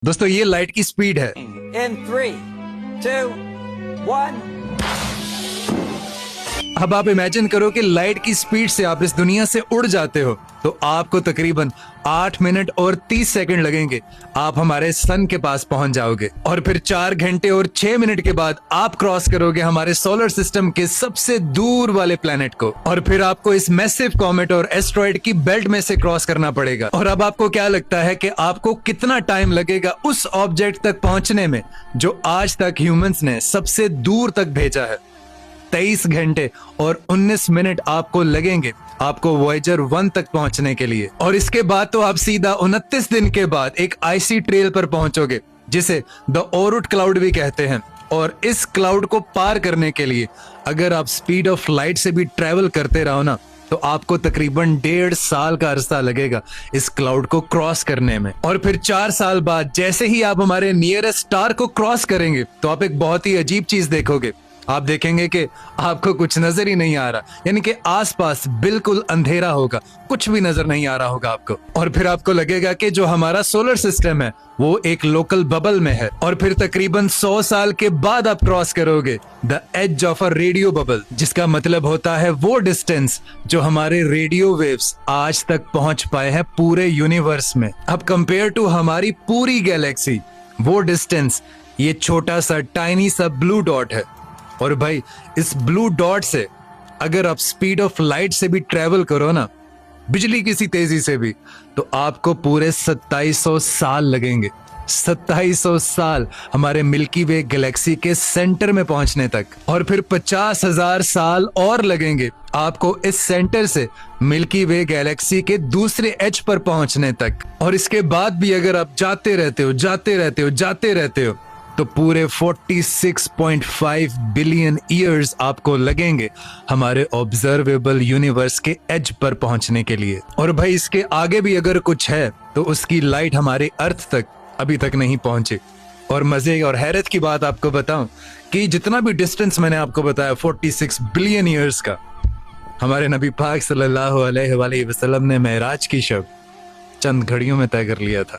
दोस्तों ये लाइट की स्पीड है। In 3, 2, 1. अब आप इमेजिन करो कि लाइट की स्पीड से आप इस दुनिया से उड़ जाते हो तो आपको तकरीबन 8 मिनट और 30 सेकंड लगेंगे। आप हमारे सन के पास पहुंच जाओगे और फिर 4 घंटे और 6 मिनट के बाद आप क्रॉस करोगे हमारे सोलर सिस्टम के सबसे दूर वाले प्लेनेट को, और फिर आपको इस मैसिव कॉमेट और एस्ट्रॉइड की बेल्ट में से क्रॉस करना पड़ेगा। और अब आपको क्या लगता है कि आपको कितना टाइम लगेगा उस ऑब्जेक्ट तक पहुंचने में जो आज तक ह्यूमंस ने सबसे दूर तक भेजा है? 23 घंटे और 19 मिनट आपको लगेंगे आपको वॉयेजर 1 तक पहुंचने के लिए। और इसके बाद तो आप सीधा 29 दिन के बाद एक आईसी ट्रेल पर पहुंचोगे जिसे द ओरुट क्लाउड भी कहते हैं। और इस क्लाउड को पार करने के लिए अगर आप स्पीड ऑफ लाइट से भी ट्रेवल करते रहो ना तो आपको तकरीबन 1.5 साल का अरसा लगेगा इस क्लाउड को क्रॉस करने में। और फिर 4 साल बाद जैसे ही आप हमारे नियरेस्ट स्टार को क्रॉस करेंगे तो आप एक बहुत ही अजीब चीज देखोगे। आप देखेंगे कि आपको कुछ नजर ही नहीं आ रहा, यानी कि आसपास बिल्कुल अंधेरा होगा, कुछ भी नजर नहीं आ रहा होगा आपको। और फिर आपको लगेगा कि जो हमारा सोलर सिस्टम है वो एक लोकल बबल में है। और फिर तकरीबन 100 साल के बाद आप क्रॉस करोगे the edge of a radio bubble, जिसका मतलब होता है वो डिस्टेंस जो हमारे रेडियो वेव्स आज तक पहुंच पाए हैं पूरे यूनिवर्स में। अब कंपेयर टू हमारी पूरी गैलेक्सी वो डिस्टेंस ये छोटा सा टाइनी सा ब्लू डॉट है। और भाई इस ब्लू डॉट से अगर आप स्पीड ऑफ लाइट से भी ट्रेवल करो ना, बिजली की सी तेजी से भी, तो आपको पूरे 2700 साल लगेंगे। 2700 साल हमारे मिल्की वे गैलेक्सी के सेंटर में पहुंचने तक। और फिर 50,000 साल और लगेंगे आपको इस सेंटर से मिल्की वे गैलेक्सी के दूसरे एज पर पहुंचने तक। और इसके बाद भी अगर आप जाते रहते हो तो पूरे 46.5 बिलियन ईयर्स आपको लगेंगे हमारे ऑब्जर्वेबल यूनिवर्स के एज पर पहुंचने के लिए। और भाई इसके आगे भी अगर कुछ है तो उसकी लाइट हमारे अर्थ तक अभी तक नहीं पहुंची। और मजे और हैरत की बात आपको बताऊं कि जितना भी डिस्टेंस मैंने आपको बताया 46 बिलियन ईयर्स का, हमारे नबी पाक सल्लल्लाहु अलैहि वसल्लम ने मेराज की शब चंद घड़ियों में तय कर लिया था।